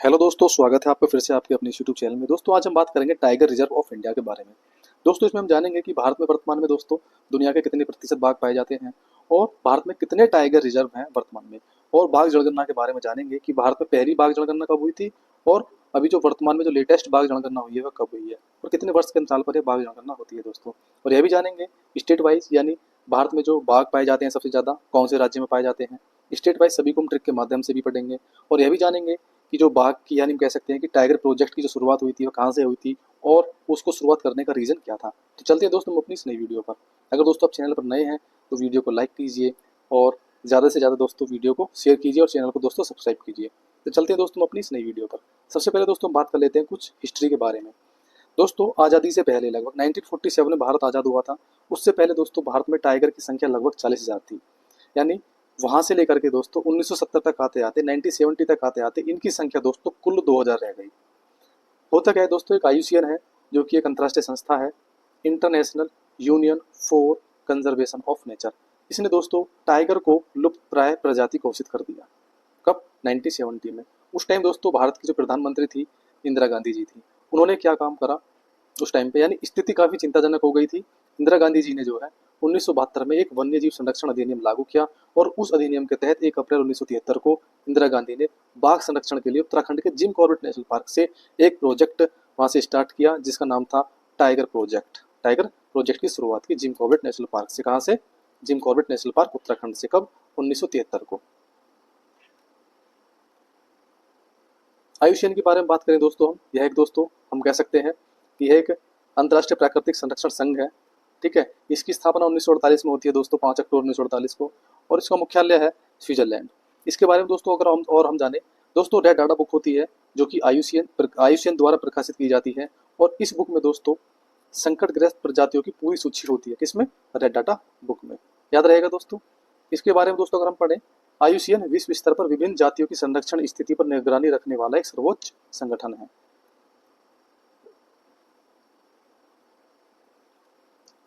Hello दोस्तों, स्वागत है आपका फिर से आपके अपने यूट्यूब चैनल में। दोस्तों आज हम बात करेंगे टाइगर रिजर्व ऑफ इंडिया के बारे में। दोस्तों इसमें हम जानेंगे कि भारत में वर्तमान में दोस्तों दुनिया के कितने प्रतिशत बाघ पाए जाते हैं और भारत में कितने टाइगर रिजर्व हैं वर्तमान में। और बाघ जनगणना के बारे में जानेंगे कि भारत में पहली बाघ जनगणना कब हुई थी और अभी जो वर्तमान में जो लेटेस्ट बाघ जनगणना हुई है वह कब हुई है और कितने वर्ष के अंतराल पर यह बाघ जनगणना होती है दोस्तों। और यह भी जानेंगे स्टेट वाइज, यानी भारत में जो बाघ पाए जाते हैं सबसे ज़्यादा कौन से राज्य में पाए जाते हैं। स्टेट वाइज सभी को हम ट्रिक के माध्यम से भी पढ़ेंगे। और यह भी जानेंगे कि जो बाघ की, यानी हम कह सकते हैं कि टाइगर प्रोजेक्ट की जो शुरुआत हुई थी वो कहाँ से हुई थी और उसको शुरुआत करने का रीज़न क्या था। तो चलते हैं दोस्तों हम अपनी इस नई वीडियो पर। अगर दोस्तों आप चैनल पर नए हैं तो वीडियो को लाइक कीजिए और ज़्यादा से ज़्यादा दोस्तों वीडियो को शेयर कीजिए और चैनल को दोस्तों सब्सक्राइब कीजिए। तो चलते हैं दोस्तों अपनी इस नई वीडियो पर। सबसे पहले दोस्तों हम बात कर लेते हैं कुछ हिस्ट्री के बारे में। दोस्तों आज़ादी से पहले लगभग 1947 में भारत आज़ाद हुआ था। उससे पहले दोस्तों भारत में टाइगर की संख्या लगभग 40,000 थी। यानी वहां से लेकर के दोस्तों 1970 तक आते आते 1970 तक आते आते इनकी संख्या दोस्तों कुल 2000 रह गई। होता क्या है दोस्तों, एक आईयूसीएन है जो कि एक अंतर्राष्ट्रीय संस्था है, international union for conservation of nature. इसने दोस्तों टाइगर को लुप्त प्राय प्रजाति घोषित कर दिया। कब? 1970 में। उस टाइम दोस्तों भारत की जो प्रधानमंत्री थी इंदिरा गांधी जी थी। उन्होंने क्या काम करा उस टाइम पे, यानी स्थिति काफी चिंताजनक हो गई थी। इंदिरा गांधी जी ने जो है 1972 में एक वन्य जीव संरक्षण अधिनियम लागू किया और उस अधिनियम के तहत 1 अप्रैल 1973 को इंदिरा गांधी ने बाघ संरक्षण के लिए उत्तराखंड के जिम कॉर्बेट नेशनल पार्क से एक प्रोजेक्ट वहां से स्टार्ट किया जिसका नाम था टाइगर प्रोजेक्ट। टाइगर प्रोजेक्ट की शुरुआत की जिम कॉर्बेट नेशनल पार्क से। कहां से? Jim Corbett national park Uttarakhand से। कब? 1973 को। आयुष्मान के बारे में बात करें दोस्तों यह एक दोस्तों हम कह सकते हैं कि यह एक अंतर्राष्ट्रीय प्राकृतिक संरक्षण संघ है। ठीक है, इसकी स्थापना 1948 में होती है दोस्तों, 5 अक्टूबर 1948 को। और इसका मुख्यालय है स्विट्जरलैंड। इसके बारे में दोस्तों अगर हम जाने दोस्तों, रेड डाटा बुक होती है जो कि आयुष्मान द्वारा प्रकाशित की जाती है। और इस बुक में दोस्तों संकटग्रस्त प्रजातियों की पूरी सूची होती है। किसमें? रेड डाटा बुक में। याद रहेगा दोस्तों। इसके बारे में दोस्तों अगर हम पढ़ें, आयुसीएन विश्व स्तर पर विभिन्न जातियों की संरक्षण स्थिति पर निगरानी रखने वाला एक सर्वोच्च संगठन है।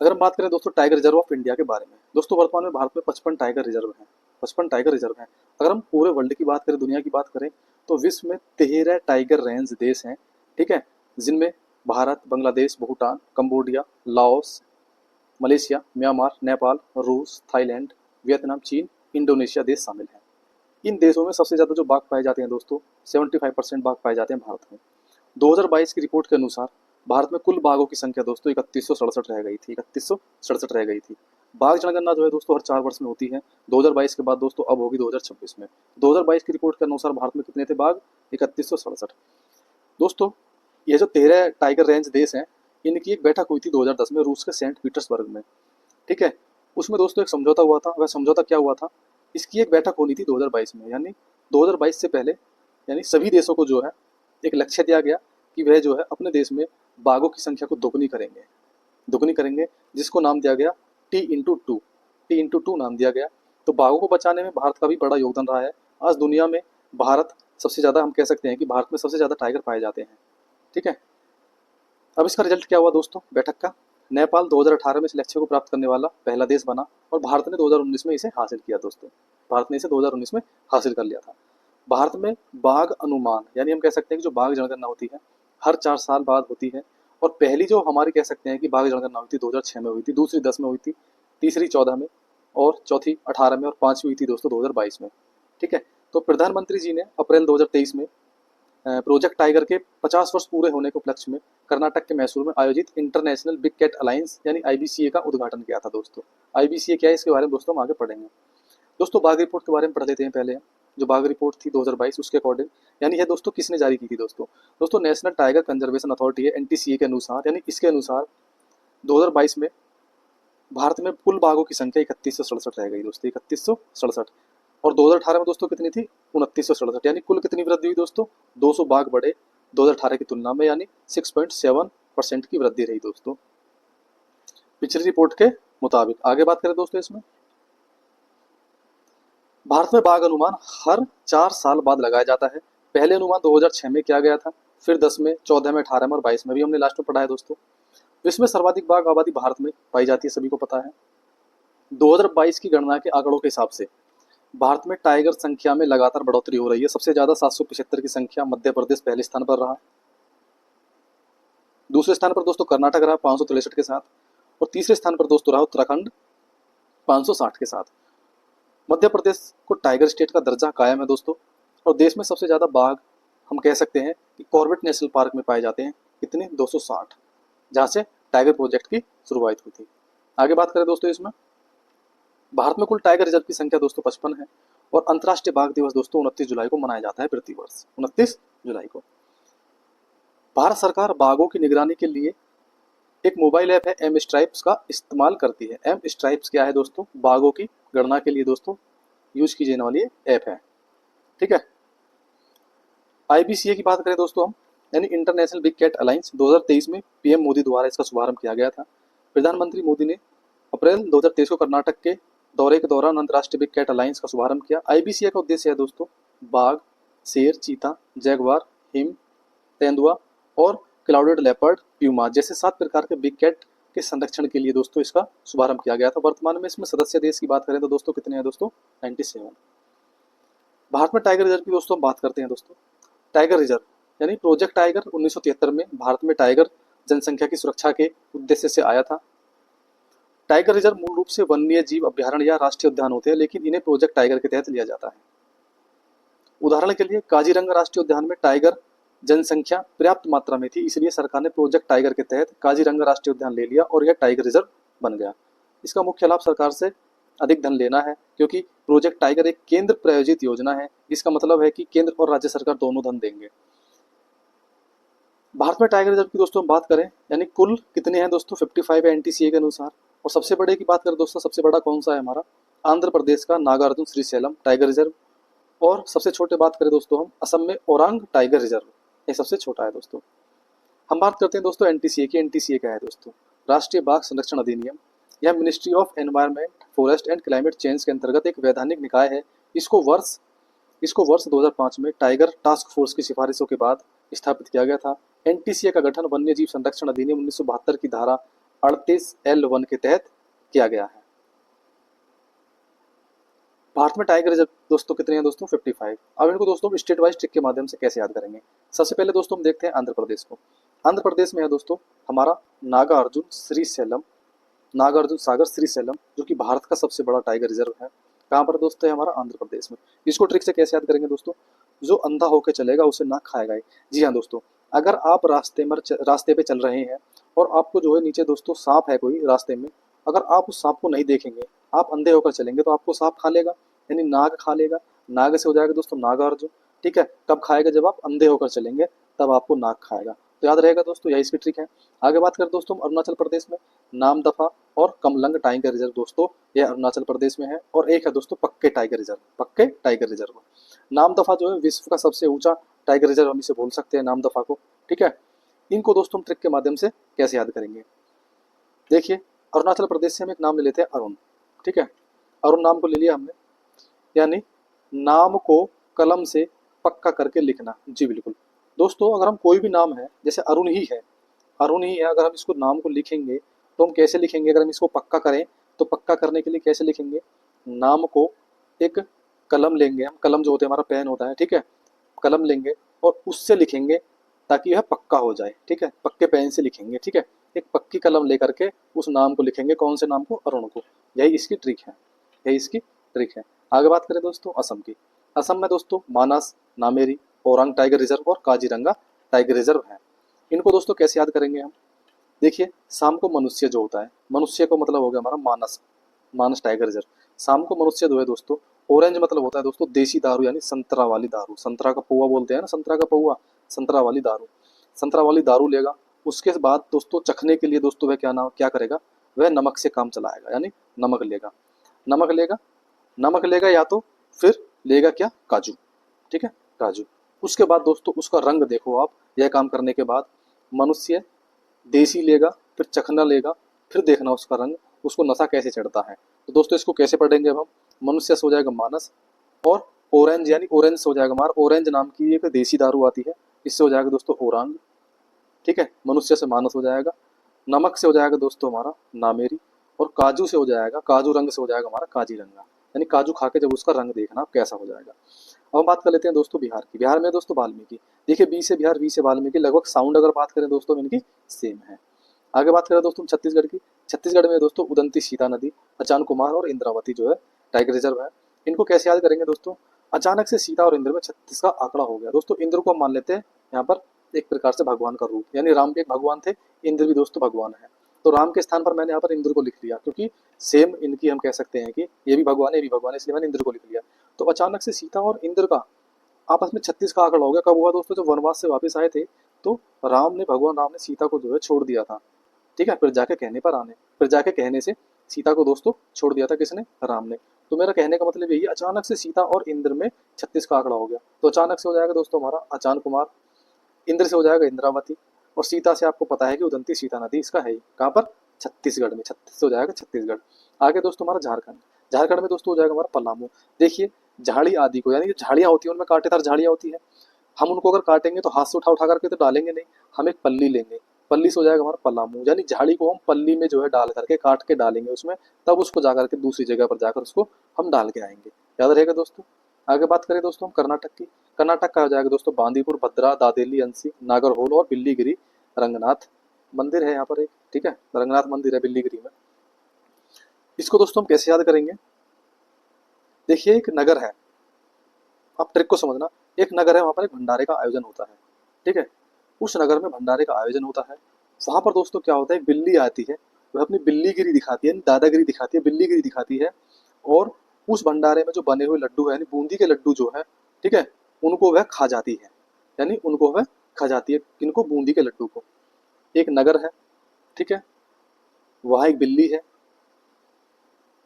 अगर हम बात करें दोस्तों टाइगर रिजर्व ऑफ इंडिया के बारे में, दोस्तों वर्तमान में भारत में 55 टाइगर रिजर्व हैं। 55 टाइगर रिजर्व हैं। अगर हम पूरे वर्ल्ड की बात करें, दुनिया की बात करें, तो विश्व में 13 टाइगर रेंज देश हैं। ठीक है, जिनमें Bharat, Bangladesh, Bhutan, Cambodia, Laos, Malaysia, Myanmar, Nepal, रूस, थाईलैंड, वियतनाम, चीन, इंडोनेशिया देश शामिल हैं। इन देशों में सबसे ज़्यादा जो बाघ पाए जाते हैं दोस्तों, 75% बाघ पाए जाते हैं भारत में। 2022 की रिपोर्ट के अनुसार भारत में कुल बाघों की संख्या दोस्तों 3167 रह गई थी। 3167 रह गई थी। बाघ जनगणना जो है दोस्तों हर 4 वर्ष में होती है। 2022 के बाद दोस्तों अब होगी 2026 में। 2022 की रिपोर्ट के अनुसार भारत में कितने थे बाघ? 3167। दोस्तों ये जो 13 टाइगर रेंज देश हैं, इनकी एक बैठक हुई थी 2010 में रूस के सेंट पीटर्सबर्ग में। ठीक है, उसमें दोस्तों एक समझौता हुआ था। वह समझौता क्या हुआ था? इसकी एक बैठक होनी थी 2022 में, यानी 2022 से पहले, यानी सभी देशों को जो है एक लक्ष्य दिया गया कि वह जो है अपने देश में बाघों की संख्या को दुगनी करेंगे, जिसको नाम दिया गया T/2 नाम दिया गया। तो बाघों को बचाने में भारत का भी बड़ा योगदान रहा है। आज दुनिया में भारत सबसे ज़्यादा, हम कह सकते हैं कि भारत में सबसे ज़्यादा टाइगर पाए जाते हैं। ठीक है, अब इसका रिजल्ट क्या हुआ दोस्तों बैठक का? नेपाल 2018 में इस लक्ष्य को प्राप्त करने वाला पहला देश बना और भारत ने 2019 में इसे हासिल किया दोस्तों। भारत ने इसे 2019 में हासिल कर लिया था। भारत में बाघ अनुमान, यानी हम कह सकते हैं कि जो बाघ जनगणना होती है हर 4 साल बाद होती है। और पहली जो हमारी कह सकते हैं कि बाघ जनगणना हुई थी 2006 में हुई थी, दूसरी 10 में हुई थी, तीसरी 14 में और चौथी 18 में और पांचवी हुई थी दोस्तों 2022 में। ठीक है, तो प्रधानमंत्री जी ने अप्रैल 2023 में प्रोजेक्ट टाइगर के 50 वर्ष पूरे होने के उपलक्ष्य में कर्नाटक के मैसूर में आयोजित इंटरनेशनल बिग कैट अलायंस यानी आईबीसीए का उद्घाटन किया था दोस्तों। आईबीसीए क्या है इसके बारे में दोस्तों हम आगे पढ़ेंगे। दोस्तों बाघ रिपोर्ट के बारे में पढ़ लेते हैं पहले। जो बाघ रिपोर्ट थी 2022 उसके अकॉर्डिंग, यानी यह दोस्तों किसने जारी की थी दोस्तों नेशनल टाइगर कंजर्वेशन अथॉरिटी है, एनटीसीए के अनुसार, यानी इसके अनुसार 2022 में भारत में कुल बाघों की संख्या 3167 रह गई दोस्तों, 3167। और 2018 में दोस्तों कितनी थी? 2967। यानी कुल कितनी वृद्धि हुई दोस्तों? 200 बाघ बढ़े 2018 की तुलना में, यानी 6.7% की वृद्धि रही दोस्तों पिछली रिपोर्ट के मुताबिक। आगे बात करें दोस्तों, इसमें भारत में बाघ अनुमान हर 4 साल बाद लगाया जाता है। पहले अनुमान 2006 में किया गया था, फिर 10 में, 14 में, 18 में और 22 में भी हमने लास्ट में पढ़ा है दोस्तों। विश्व में सर्वाधिक बाघ आबादी भारत में पाई जाती है, सभी को पता है। 2022 की गणना के आंकड़ों के हिसाब से भारत में टाइगर संख्या में लगातार बढ़ोतरी हो रही है। सबसे ज्यादा 775 की संख्या मध्य प्रदेश पहले स्थान पर रहा। दूसरे स्थान पर दोस्तों कर्नाटक रहा 563 के साथ, और तीसरे स्थान पर दोस्तों रहा उत्तराखंड 560 के साथ। मध्य प्रदेश को टाइगर स्टेट का दर्जा कायम है दोस्तों। और देश में सबसे ज्यादा बाघ हम कह सकते हैं कि कॉर्बेट नेशनल पार्क में पाए जाते हैं। कितने? 260, जहां से टाइगर प्रोजेक्ट की शुरुआत हुई थी। आगे बात करें दोस्तों, इसमें भारत में कुल टाइगर रिजर्व की संख्या दोस्तों 55 है। और अंतर्राष्ट्रीय बाघ दिवस दोस्तों 29 जुलाई को मनाया जाता है प्रति वर्ष, 29 जुलाई को। भारत सरकार बाघों की निगरानी के लिए एक मोबाइल ऐप है एम स्ट्राइप्स का इस्तेमाल करती है। एम स्ट्राइप्स क्या है दोस्तों? बाघों की गणना के लिए दोस्तों यूज की जाने वाली ऐप है, ठीक है। आईबीसीए की बात करें दोस्तों हम, यानी इंटरनेशनल बिग कैट अलायंस, 2023 में पीएम मोदी द्वारा इसका शुभारंभ किया गया था। प्रधानमंत्री मोदी ने अप्रैल 2023 को कर्नाटक के दौरे के दौरान अंतर्राष्ट्रीय बिग कैट अलायंस का शुभारंभ किया। आईबीसीए का उद्देश्य है दोस्तों बाघ, शेर, चीता, जैगवार, हिम, तेंदुआ और क्लाउडेड लेपर्ड, प्यूमा जैसे 7 प्रकार के बिग कैट के संरक्षण के लिए दोस्तों इसका शुभारंभ किया गया था। वर्तमान में इसमें सदस्य देश की बात करें तो दोस्तों कितने हैं दोस्तों? 97। भारत में टाइगर रिजर्व की दोस्तों हम बात करते हैं दोस्तों। टाइगर रिजर्व यानी प्रोजेक्ट टाइगर 1973 में भारत में टाइगर जनसंख्या की सुरक्षा के उद्देश्य से आया था। टाइगर रिजर्व मूल रूप से वन्य जीव अभ्यारण्य या राष्ट्रीय उद्यान होते हैं, लेकिन इन्हें प्रोजेक्ट टाइगर के तहत लिया जाता है। उदाहरण के लिए काजीरंगा राष्ट्रीय उद्यान में टाइगर जनसंख्या पर्याप्त मात्रा में थी, इसलिए सरकार ने प्रोजेक्ट टाइगर के तहत काजीरंगा राष्ट्रीय उद्यान ले लिया और यह टाइगर रिजर्व बन गया। इसका मुख्य लाभ सरकार से अधिक धन लेना है, क्योंकि प्रोजेक्ट टाइगर एक केंद्र प्रायोजित योजना है। इसका मतलब है कि केंद्र और राज्य सरकार दोनों धन देंगे। भारत में टाइगर रिजर्व की दोस्तों हम बात करें, यानी कुल कितने हैं दोस्तों? 55 है एनटीसीए के अनुसार। और सबसे बड़े की बात करें दोस्तों, सबसे बड़ा कौन सा है हमारा? आंध्र प्रदेश का नागार्जुन श्रीशैलम टाइगर रिजर्व। और सबसे छोटे बात करें दोस्तों हम, असम में ओरांग टाइगर रिजर्व, ये सबसे छोटा है दोस्तों। हम बात करते हैं दोस्तों एनटीसीए की। एनटीसीए क्या है दोस्तों? राष्ट्रीय बाघ संरक्षण अधिनियम। यह ministry of environment, forest and climate change के अंतर्गत एक वैधानिक निकाय है। इसको वर्ष 2005 में टाइगर टास्क फोर्स की सिफारिशों के बाद स्थापित किया गया था। एनटीसीए का गठन वन्य जीव संरक्षण अधिनियम 1972 की धारा 38L1 के तहत किया गया है। भारत में टाइगर रिजर्व दोस्तों कितने हैं दोस्तों? 55। अब इनको दोस्तों स्टेट वाइज ट्रिक के माध्यम से कैसे याद करेंगे? सबसे पहले दोस्तों हम देखते हैं आंध्र प्रदेश को। आंध्र प्रदेश में है दोस्तों हमारा नागार्जुन श्रीशैलम, नागार्जुन सागर श्रीशैलम, जो कि भारत का सबसे बड़ा टाइगर रिजर्व है। कहाँ पर दोस्तों है? हमारा आंध्र प्रदेश में। इसको ट्रिक से कैसे याद करेंगे दोस्तों? जो अंधा होकर चलेगा उसे ना खाएगा। जी हाँ दोस्तों, अगर आप रास्ते पे चल रहे हैं और आपको जो है नीचे दोस्तों सांप है कोई रास्ते में, अगर आप उस सांप को नहीं देखेंगे, आप अंधे होकर चलेंगे तो आपको सांप खा लेगा, यानी नाग खा लेगा। नाग से हो जाएगा दोस्तों नागार्जुन, ठीक है। कब खाएगा? जब आप अंधे होकर चलेंगे तब आपको नाग खाएगा। तो याद रहेगा दोस्तों, यही इसकी ट्रिक है। आगे बात करें दोस्तों अरुणाचल प्रदेश में नामदफा और कमलंग टाइगर रिजर्व दोस्तों, यह अरुणाचल प्रदेश में है। और एक है दोस्तों पक्के टाइगर रिजर्व, पक्के टाइगर रिजर्व। नामदफा जो है विश्व का सबसे ऊंचा टाइगर रिजर्व, हम इसे बोल सकते हैं नामदफा को, ठीक है। इनको दोस्तों हम ट्रिक के माध्यम से कैसे याद करेंगे? देखिए, अरुणाचल प्रदेश से हम एक नाम ले लेते हैं अरुण, ठीक है। अरुण नाम को ले लिया हमने, यानी नाम को कलम से पक्का करके लिखना। जी बिल्कुल दोस्तों, अगर हम कोई भी नाम है, जैसे अरुण ही है, अरुण ही है, अगर हम इसको नाम को लिखेंगे तो हम कैसे लिखेंगे? अगर हम इसको पक्का करें तो पक्का करने के लिए कैसे लिखेंगे? नाम को एक कलम लेंगे हम, कलम जो होते हैं हमारा पेन होता है, ठीक है। कलम लेंगे और उससे लिखेंगे ताकि यह पक्का हो जाए, ठीक है। पक्के पेन से लिखेंगे, ठीक है। एक पक्की कलम लेकर के उस नाम को लिखेंगे। कौन से नाम को? अरुण को। यही इसकी ट्रिक है, यही इसकी ट्रिक है। आगे बात करें दोस्तों असम की। असम में दोस्तों मानस, नामेरी, ओरांग टाइगर रिजर्व और काजीरंगा टाइगर रिजर्व है। इनको दोस्तों कैसे याद करेंगे हम? देखिए, शाम को मनुष्य जो होता है, मनुष्य को मतलब हो गया हमारा मानस, मानस टाइगर रिजर्व। शाम को मनुष्य जो है दोस्तों, ऑरेंज मतलब होता है दोस्तों देसी दारू, यानी संतरा वाली दारू। संतरा का पौवा बोलते हैं ना, संतरा का पौवा, संतरा वाली दारू। संतरा वाली दारू लेगा। उसके बाद दोस्तों चखने के लिए दोस्तों वह क्या करेगा? वह नमक से काम चलाएगा, यानी नमक लेगा। नमक लेगा, नमक लेगा, या तो फिर लेगा क्या? काजू, ठीक है, काजू। उसके बाद दोस्तों उसका रंग देखो आप, यह काम करने के बाद मनुष्य देसी लेगा, फिर चखना लेगा, फिर देखना उसका रंग, उसको नशा कैसे चढ़ता है। तो दोस्तों इसको कैसे पढ़ेंगे अब हम? मनुष्य से हो जाएगा मानस, और ऑरेंज यानी ऑरेंज से हो जाएगा हमारा, ऑरेंज नाम की एक देसी दारू आती है, इससे हो जाएगा दोस्तों ओरांग, ठीक है। मनुष्य से मानस हो जाएगा। नमक से हो जाएगा दोस्तों हमारा नामेरी, और काजू से हो जाएगा, काजू रंग से हो जाएगा हमारा काजीरंगा। यानी काजू खा के जब उसका रंग देखना आप कैसा हो जाएगा। अब हम बात कर लेते हैं दोस्तों बिहार की। बिहार में दोस्तों वाल्मीकि, देखिए बी से बिहार, वी से वाल्मीकि, लगभग साउंड अगर बात करें दोस्तों इनकी सेम है। आगे बात करें दोस्तों छत्तीसगढ़ की। छत्तीसगढ़ में दोस्तों उदंती सीता नदी, अचान कुमार और इंद्रावती जो है टाइगर रिजर्व है। इनको कैसे याद करेंगे दोस्तों, अचानक से सीता और इंद्र में 36 का आंकड़ा हो गया। दोस्तों इंद्र को हम मान लेते हैं यहाँ पर एक प्रकार से भगवान का रूप, यानी राम भी एक भगवान थे, इंद्र भी दोस्तों भगवान है। तो राम के स्थान पर मैंने यहाँ पर इंद्र को लिख लिया, क्योंकि सेम इनकी हम कह सकते हैं कि ये भी भगवान है, ये भी भगवान है, इसलिए मैंने इंद्र को लिख लिया। तो अचानक से सीता और इंद्र का आपस में 36 का आंकड़ा हो गया। कब हुआ दोस्तों, जब वनवास से वापस आए थे तो भगवान राम ने सीता को जो है छोड़ दिया था। ठीक है, फिर जाके कहने से सीता को दोस्तों छोड़ दिया था किसने, राम ने। तो मेरा कहने का मतलब यही है, अचानक से सीता और इंद्र में 36 का आंकड़ा हो गया। तो अचानक से हो जाएगा दोस्तों हमारा अचान कुमार, इंद्र से हो जाएगा इंद्रावती, और सीता से आपको पता है कि उदंती सीता नदी इसका है ही कहाँ पर, छत्तीसगढ़ में। 36 हो जाएगा छत्तीसगढ़। आगे दोस्तों हमारा झारखंड। झारखंड में दोस्तों हो जाएगा हमारा पलामू। देखिए झाड़ी आदि को, यानी झाड़ियाँ होती हैं उनमें कांटेदार झाड़ियाँ होती है, हम उनको अगर काटेंगे तो हाथ से उठा उठा करके तो डालेंगे नहीं, हम एक पल्ली लेंगे, पल्ली से हो जाएगा हमारा पलामू, यानी झाड़ी को हम पल्ली में जो है डाल करके काट के डालेंगे उसमें, तब उसको जाकर के दूसरी जगह पर जाकर उसको हम डाल के आएंगे। याद रहेगा दोस्तों। आगे बात करें दोस्तों हम कर्नाटक की। कर्नाटक का हो जाएगा दोस्तों बांदीपुर, भद्रा, दादेली, अंसी, नागरहोल और बिल्लीगिरी रंगनाथ मंदिर है यहाँ पर एक। ठीक है, रंगनाथ मंदिर है बिल्लीगिरी में। इसको दोस्तों हम कैसे याद करेंगे, देखिए एक नगर है, आप ट्रिक को समझना। एक नगर है, वहाँ पर एक भंडारे का आयोजन होता है। ठीक है, उस नगर में भंडारे का आयोजन होता है। वहाँ पर दोस्तों क्या होता है, एक बिल्ली आती है, वह अपनी बिल्लीगिरी दिखाती है, यानी दादागिरी दिखाती है, बिल्लीगिरी दिखाती है, और उस भंडारे में जो बने हुए लड्डू है, यानी बूंदी के लड्डू जो है, ठीक है, उनको वह खा जाती है, यानी उनको वह खा जाती है, किनको, बूंदी के लड्डू को। एक नगर है, ठीक है, वहाँ एक बिल्ली है,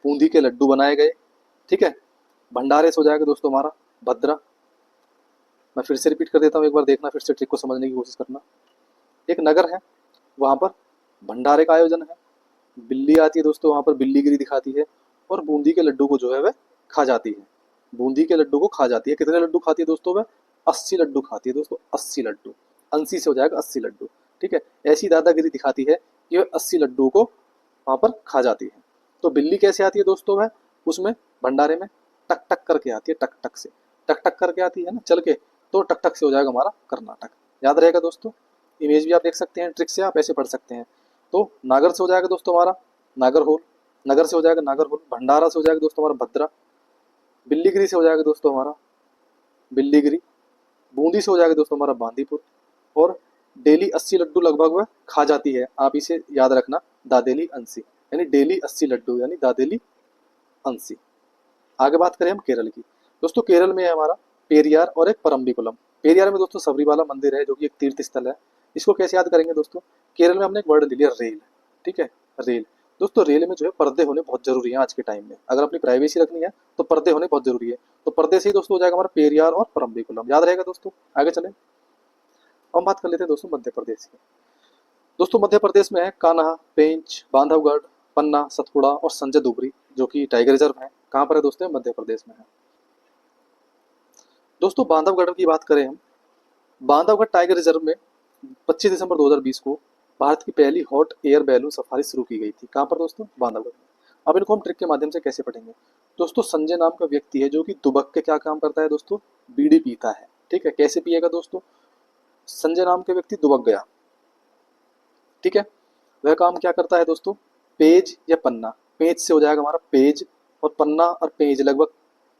बूंदी के लड्डू बनाए गए। ठीक है, भंडारे से हो जाएगा दोस्तों हमारा भद्रा। मैं फिर से रिपीट कर देता हूँ, एक बार देखना, फिर से ट्रिक को समझने की कोशिश करना। एक नगर है, वहाँ पर भंडारे का आयोजन है, बिल्ली आती है दोस्तों, वहाँ पर बिल्लीगिरी दिखाती है, और बूंदी के लड्डू को जो है वह खा जाती है। बूंदी के लड्डू को खा जाती है। कितने लड्डू खाती है दोस्तों वह, 80 लड्डू खाती है दोस्तों, 80 लड्डू। 80 से हो जाएगा 80 लड्डू। ठीक है, ऐसी दादागिरी दिखाती है कि वह 80 लड्डू को वहाँ पर खा जाती है। तो बिल्ली कैसे आती है दोस्तों, वह उसमें भंडारे में टक टक करके आती है, टक टक से, टक टक करके आती है ना चल के, तो टक टक से हो जाएगा हमारा कर्नाटक। याद रहेगा दोस्तों। इमेज भी आप देख सकते हैं, ट्रिक से आप ऐसे पढ़ सकते हैं। तो नागर से हो जाएगा दोस्तों हमारा नागरहोल, नगर से हो जाएगा नागरहोल, भंडारा से हो जाएगा दोस्तों हमारा भद्रा, बिल्लीगिरी से हो जाएगा दोस्तों हमारा बिल्लीगिरी, बूंदी से हो जाएगा दोस्तों हमारा बांदीपुर, और डेली 80 लड्डू लगभग वह खा जाती है। आप इसे याद रखना, दादेली अंसी, यानी डेली 80 लड्डू, यानी दादेली अंसी। आगे बात करें हम केरल की। दोस्तों केरल में है हमारा पेरियार और एक परम्बिकुलम। पेरियार में दोस्तों सबरीवाला मंदिर है, जो कि एक तीर्थ स्थल है। इसको कैसे याद करेंगे दोस्तों, केरल में हमने एक वर्ड ले लिया रेल। ठीक है, रेल। दोस्तों रेल में जो है पर्दे होने बहुत जरूरी है आज के टाइम में, अगर अपनी प्राइवेसी रखनी है तो पर्दे होने बहुत जरूरी है। तो पर्दे से ही दोस्तों हो जाएगा हमारा पेरियार और परम्बिकुलम। याद रहेगा दोस्तों। आगे चले, हम बात कर लेते हैं दोस्तों मध्य प्रदेश की। दोस्तों मध्य प्रदेश में है कान्हा, पेंच, बांधवगढ़, पन्ना, सतपुड़ा और संजय दुबरी, जो कि टाइगर रिजर्व है। कहाँ पर है दोस्तों, मध्य प्रदेश में है। दोस्तों बांधवगढ़ की बात करें हम, बांधवगढ़ टाइगर रिजर्व में 25 दिसंबर 2020 को भारत की पहली हॉट एयर बैलून सफारी शुरू की गई थी। कहाँ पर दोस्तों, बांधवगढ़ में। अब इनको हम ट्रिक के माध्यम से कैसे पढ़ेंगे। दोस्तों संजय नाम का व्यक्ति है, जो कि दुबक के क्या काम करता है दोस्तों, बीड़ी पीता है। ठीक है, कैसे पिएगा दोस्तों, संजय नाम के व्यक्ति दुबक गया। ठीक है, वह काम क्या करता है दोस्तों, पेज या पन्ना, पेज से हो जाएगा हमारा पेज, और पन्ना और पेज लगभग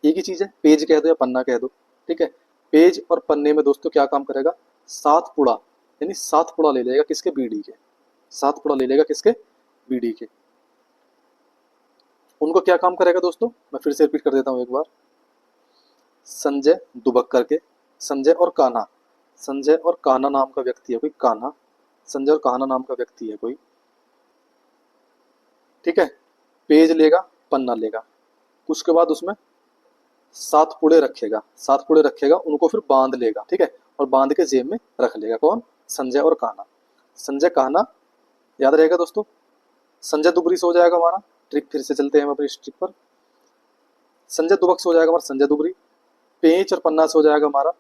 एक ही चीज है, पेज कह दो या पन्ना कह दो। ठीक है, पेज और पन्ने में दोस्तों क्या काम करेगा, 7 पुड़ा, यानी 7 पुड़ा ले लेगा किसके, बीड़ी के। 7 पुड़ा ले लेगा किसके, बीड़ी के। उनको क्या काम करेगा दोस्तों, मैं फिर से रिपीट कर देता हूँ एक बार। संजय दुबक करके, संजय और कान्हा, संजय और कान्हा नाम का व्यक्ति है कोई, कान्हा, संजय और कान्हा नाम का व्यक्ति है कोई। ठीक है, पेज लेगा, पन्ना लेगा, उसके बाद उसमें 7 पुड़े रखेगा, 7 पुड़े रखेगा, उनको फिर बांध लेगा। ठीक है, और बांध के जेब में रख लेगा। कौन, संजय और कान्हा, संजय कान्हा। याद रहेगा दोस्तों। संजय दुबरी से हो जाएगा हमारा, ट्रिक फिर से चलते हैं हम अपनी ट्रिक पर। संजय दुबक से हो जाएगा हमारा संजय दुबरी, पेच और पन्ना से हो जाएगा हमारा,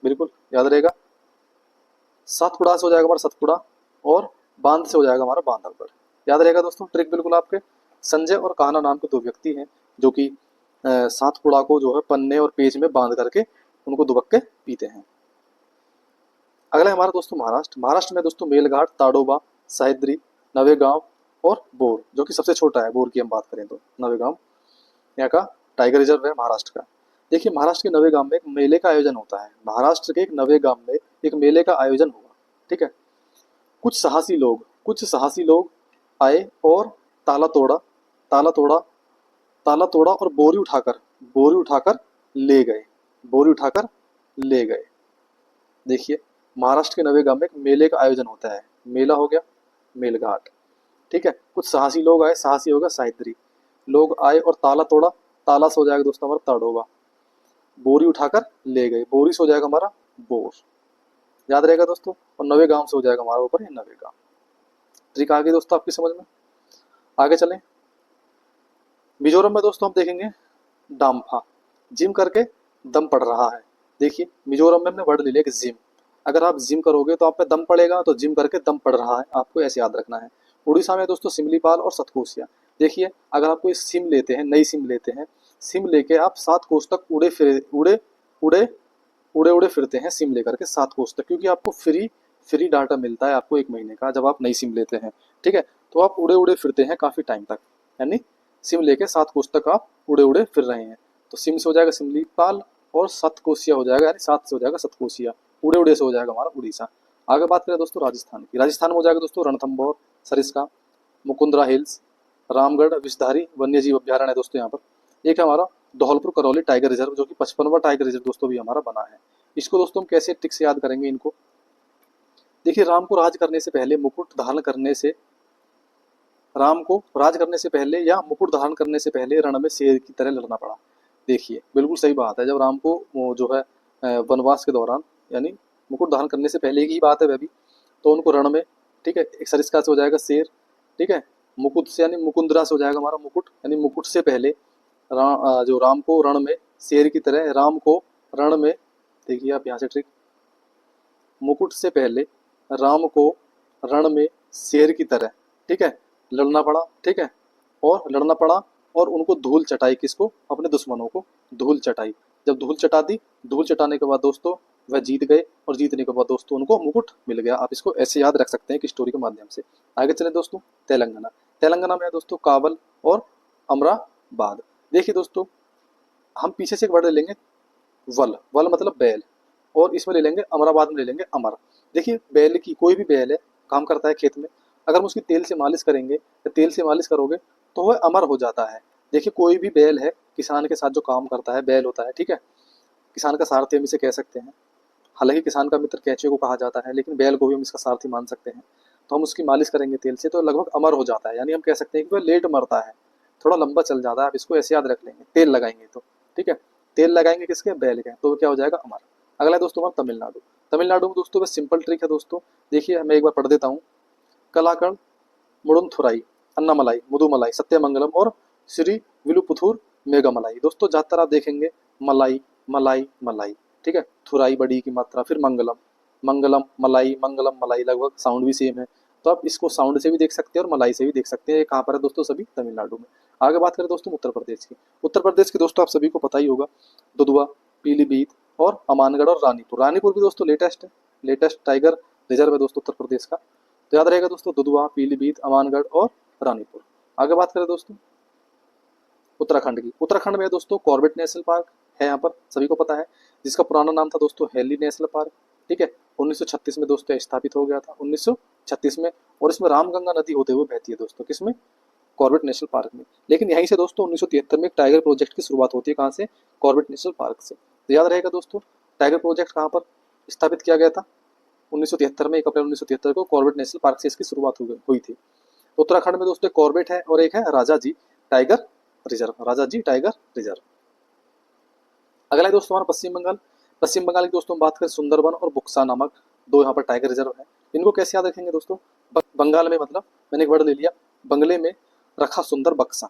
बिल्कुल याद रहेगा, सतपुड़ा से हो जाएगा हमारा सतपुड़ा, और बांध से हो जाएगा हमारा बांधवगढ़। याद रहेगा दोस्तों ट्रिक बिल्कुल आपके। संजय और कान्हा नाम के 2 व्यक्ति हैं, जो कि सातपुड़ा को जो है पन्ने और पेज में बांध करके उनको दुबक के पीते हैं। अगला है हमारा दोस्तों महाराष्ट्र। महाराष्ट्र में दोस्तों मेलघाट, ताडोबा, सह्याद्री, नवेगांव और बोर, जो कि सबसे छोटा है। बोर की हम बात करें तो नवेगांव यहाँ का टाइगर रिजर्व है महाराष्ट्र का। देखिए महाराष्ट्र के नवेगांव में एक मेले का आयोजन होता है। महाराष्ट्र के एक नवेगांव में एक मेले का आयोजन हुआ, ठीक है। कुछ साहसी लोग आए और ताला तोड़ा ताला तोड़ा ताला तोड़ा और बोरी उठाकर ले गए बोरी उठाकर ले गए। देखिए महाराष्ट्र के नवेगांव में एक मेले का आयोजन होता है। मेला हो गया मेलघाट, ठीक है। कुछ साहसी लोग आए, साहसी होगा सह्याद्री, लोग आए और ताला तोड़ा, ताला से हो जाएगा दोस्तों हमारा ताडोबा, बोरी उठाकर ले गए, बोरी से हो जाएगा हमारा बोर, याद रहेगा दोस्तों। और नवेगांव से हो जाएगा हमारा ऊपर ये नवेगांव। ट्रिक आ गई दोस्तों आपकी समझ में। आगे चलें। मिजोरम में दोस्तों हम देखेंगे डाम्फा, जिम करके दम पड़ रहा है। देखिए मिजोरम में हमने वर्ड ले लिया कि जिम, अगर आप जिम करोगे तो आप पे दम पड़ेगा, तो जिम करके दम पड़ रहा है, आपको ऐसे याद रखना है। उड़ीसा में दोस्तों सिमलीपाल और सतकोसिया। देखिए अगर आप कोई सिम लेते हैं, नई सिम लेते हैं, सिम लेके आप 7 कोस तक उड़े फिरते हैं सिम लेकर के 7 कोस तक, क्योंकि आपको फ्री डाटा मिलता है आपको 1 महीने का जब आप नई सिम लेते हैं, ठीक है। तो आप उड़े फिरते हैं काफी टाइम तक, यानी सिम लेके 7 कोस तक आप उड़े फिर रहे हैं। तो सिम से हो जाएगा सिमलीपाल और सतकोसिया हो जाएगा, यानी 7 से हो जाएगा सतकोसिया, उड़े से हो जाएगा हमारा उड़ीसा। आगे बात करें दोस्तों राजस्थान की। राजस्थान में हो जाएगा दोस्तों रणथंभौर, सरिस्का, मुकुंदरा हिल्स, रामगढ़ विषधारी वन्य जीव अभ्यारण्य है दोस्तों यहाँ पर। एक है हमारा धौलपुर करौली टाइगर रिजर्व, जो कि 55वां टाइगर रिजर्व दोस्तों भी हमारा बना है। इसको दोस्तों हम कैसे ट्रिक से याद करेंगे इनको। देखिए राम को राज करने से पहले मुकुट धारण करने से या मुकुट धारण करने से पहले रण में शेर की तरह लड़ना पड़ा। देखिए बिल्कुल सही बात है। जब राम को वो जो है वनवास के दौरान, यानी मुकुट धारण करने से पहले की बात है वह भी, तो उनको रण में, ठीक है, एक सरिस्का से हो जाएगा शेर, ठीक है, मुकुट से यानी मुकुंदरा से हो जाएगा हमारा मुकुट, यानी मुकुट से पहले जो राम को रण में शेर की तरह, राम को रण में, देखिए आप यहाँ से ट्रिक, मुकुट से पहले राम को रण में शेर की तरह, ठीक है, लड़ना पड़ा, ठीक है, और लड़ना पड़ा और उनको धूल चटाई, किसको, अपने दुश्मनों को धूल चटाई। जब धूल चटा दी, धूल चटाने के बाद दोस्तों वह जीत गए, और जीतने के बाद दोस्तों उनको मुकुट मिल गया। आप इसको ऐसे याद रख सकते हैं कि स्टोरी के माध्यम से। आगे चले दोस्तों तेलंगाना। तेलंगाना में है दोस्तों काबल और अमराबाद। देखिए दोस्तों हम पीछे से एक वर्ड ले लेंगे वल मतलब बैल, और इसमें ले लेंगे अमराबाद में ले लेंगे अमर। देखिए बैल की, कोई भी बैल है काम करता है खेत में, अगर हम उसकी तेल से मालिश करेंगे या तेल से मालिश करोगे तो वह अमर हो जाता है। देखिए कोई भी बैल है किसान के साथ जो काम करता है, बैल होता है, ठीक है, किसान का सारथी हम इसे कह सकते हैं। हालांकि किसान का मित्र कैंचे को कहा जाता है, लेकिन बैल को भी हम इसका सारथी मान सकते हैं। तो हम उसकी मालिश करेंगे तेल से तो लगभग अमर हो जाता है, यानी हम कह सकते हैं कि वह लेट मरता है, थोड़ा लंबा चल जाता है। आप इसको ऐसे याद रख लेंगे, तेल लगाएंगे तो, ठीक है, तेल लगाएंगे किसके, बैल के, तो क्या हो जाएगा अमर। अगला है दोस्तों हमारा तमिलनाडु। तमिलनाडु में दोस्तों बस सिंपल ट्रिक है दोस्तों। देखिए मैं एक बार पढ़ देता हूँ। कलाकण, मुडुनथुराई, अन्नामलाई, मुदुमलाई, सत्यमंगलम और श्री विलुपुथुर मेघामलाई। दोस्तों ज्यादातर आप देखेंगे मलाई मलाई मलाई, ठीक है, थुराई बड़ी की मात्रा, फिर मंगलम मंगलम मलाई, लगभग साउंड भी सेम है। तो आप इसको साउंड से भी देख सकते हैं और मलाई से भी देख सकते हैं। कहाँ पर है दोस्तों, सभी तमिलनाडु में। आगे बात करें दोस्तों उत्तर प्रदेश की। उत्तर प्रदेश के दोस्तों आप सभी को पता ही होगा, दुधवा, पीलीभीत और अमानगढ़ और रानीपुर। रानीपुर भी दोस्तों लेटेस्ट टाइगर रिजर्व है दोस्तों उत्तर प्रदेश का। तो याद रहेगा दोस्तों दुधवा, पीलीभीत, अमानगढ़ और रानीपुर। आगे बात करें दोस्तों उत्तराखंड की। उत्तराखंड में दोस्तों कॉर्बेट नेशनल पार्क है, यहाँ पर सभी को पता है, जिसका पुराना नाम था दोस्तों हेली नेशनल पार्क, ठीक है। 1936 में दोस्तों स्थापित हो गया था, 1936 में, और इसमें रामगंगा नदी होते हुए बहती है दोस्तों, किसमें, कॉर्बेट नेशनल पार्क में। लेकिन यहीं से दोस्तों 1973 में एक टाइगर प्रोजेक्ट की शुरुआत होती है, कहाँ से, कॉर्बेट नेशनल पार्क से। तो याद रहेगा दोस्तों टाइगर प्रोजेक्ट कहाँ पर स्थापित किया गया था, 1973 में, 1 अप्रैल 1973 को कॉर्बेट नेशनल पार्क से इसकी शुरुआत हुई थी। उत्तराखंड में दोस्तों कॉर्बेट है और एक है Rajaji tiger reserve, Rajaji tiger reserve. अगला है दोस्तों हमारा पश्चिम बंगाल। पश्चिम बंगाल की दोस्तों हम बात करें सुंदरबन और बुक्सा नामक 2 यहाँ पर टाइगर रिजर्व है। इनको कैसे याद रखेंगे दोस्तों, बंगाल में मतलब मैंने एक वर्ड ले लिया, बंगले में रखा सुंदर बक्सा,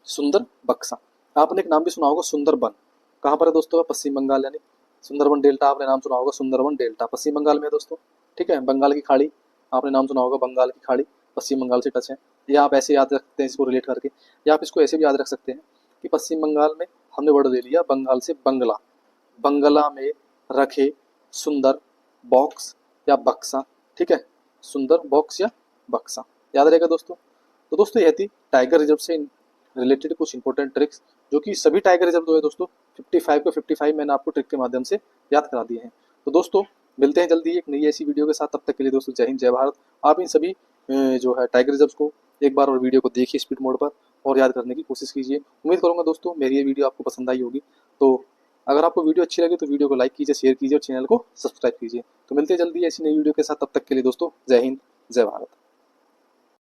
सुंदर बक्सा। आपने एक नाम भी सुना होगा सुंदरबन, कहाँ पर है दोस्तों, पश्चिम बंगाल, यानी सुंदरबन डेल्टा आपने नाम सुना होगा, सुंदरबन डेल्टा पश्चिम बंगाल में है दोस्तों, ठीक है। बंगाल की खाड़ी आपने नाम सुना होगा, बंगाल की खाड़ी पश्चिम बंगाल से टच है, या आप ऐसे याद रख सकते हैं इसको रिलेट करके, या आप इसको ऐसे भी याद रख सकते हैं कि पश्चिम बंगाल में हमने वर्ड ले लिया बंगाल से बंगला, बंगला में रखे सुंदर बॉक्स या बक्सा, ठीक है, सुंदर बॉक्स या बक्सा, याद रहेगा दोस्तों। तो दोस्तों यह थी टाइगर रिजर्व से रिलेटेड कुछ इंपॉर्टेंट ट्रिक्स, जो कि सभी टाइगर रिजर्व जो है दोस्तों 55 को 55 मैंने आपको ट्रिक के माध्यम से याद करा दिए हैं। तो दोस्तों मिलते हैं जल्दी एक नई ऐसी वीडियो के साथ, तब तक के लिए दोस्तों जय हिंद जय भारत। आप इन सभी जो है टाइगर रिजर्व को एक बार और वीडियो को देखिए स्पीड मोड पर और याद करने की कोशिश कीजिए। उम्मीद करूंगा दोस्तों मेरी ये वीडियो आपको पसंद आई होगी। तो अगर आपको वीडियो अच्छी लगे तो वीडियो को लाइक कीजिए, शेयर कीजिए और चैनल को सब्सक्राइब कीजिए। तो मिलते हैं जल्दी ऐसी नई वीडियो के साथ, तब तक के लिए दोस्तों जय हिंद जय भारत।